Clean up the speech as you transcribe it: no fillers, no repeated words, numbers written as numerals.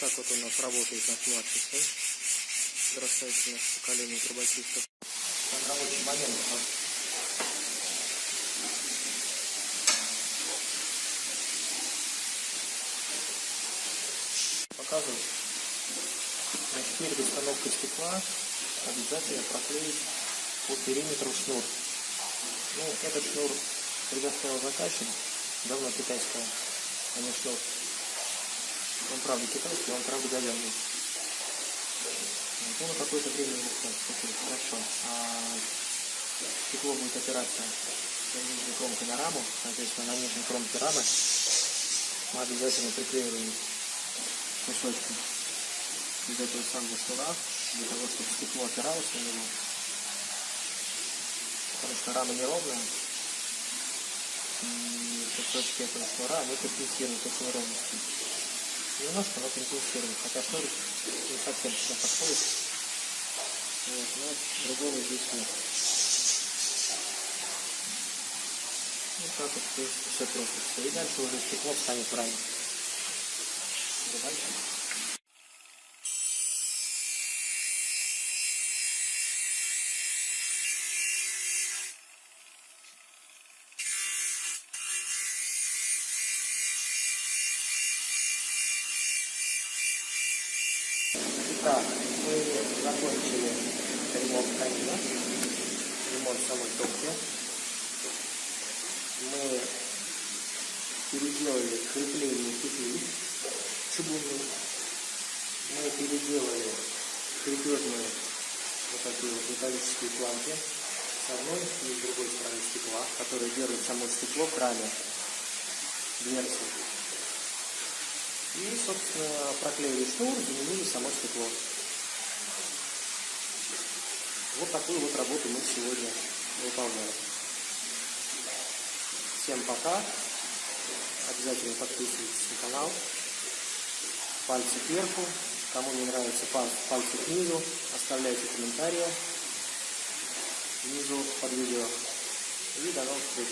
так вот у нас работает наш младший сын. Подрастающее наше поколение трубочистов. Так, рабочий момент. Показываю. Значит, перед установкой стекла обязательно проклеить по периметру шнур. Ну, этот шнур предоставил заказчик, давно китайского, а не шнур. Он правда китайский, он правда говяный. Вот, на какое-то время хорошо. Стекло будет опираться нижней кромкой на раму, соответственно, на нижней кромке рамы мы обязательно приклеиваем кусочки из этого самого шнура, для того, чтобы стекло опиралось на него. Потому что рама неровная, и кусочки этого шнура, они компенсируют эти неровности. Немножко, но компенсируют, хотя шнур не совсем сюда подходит. Вот, но другого здесь нет. Вот так вот, в принципе, все просто. Все. И дальше уже стекло встанет в раме. Дальше. Так, мы закончили ремонт камина, ремонт самой топки. Мы переделали крепление петли чугунной. Мы переделали крепежные вот такие вот металлические планки с одной и с другой стороны стекла, которые держат само стекло к раме дверцы. И, собственно, проклеили шнур, заменили само стекло. Вот такую вот работу мы сегодня выполняем. Всем пока. Обязательно подписывайтесь на канал. Пальцы кверху. Кому не нравится, пальцы к низу. Оставляйте комментарии внизу под видео. И до новых встреч.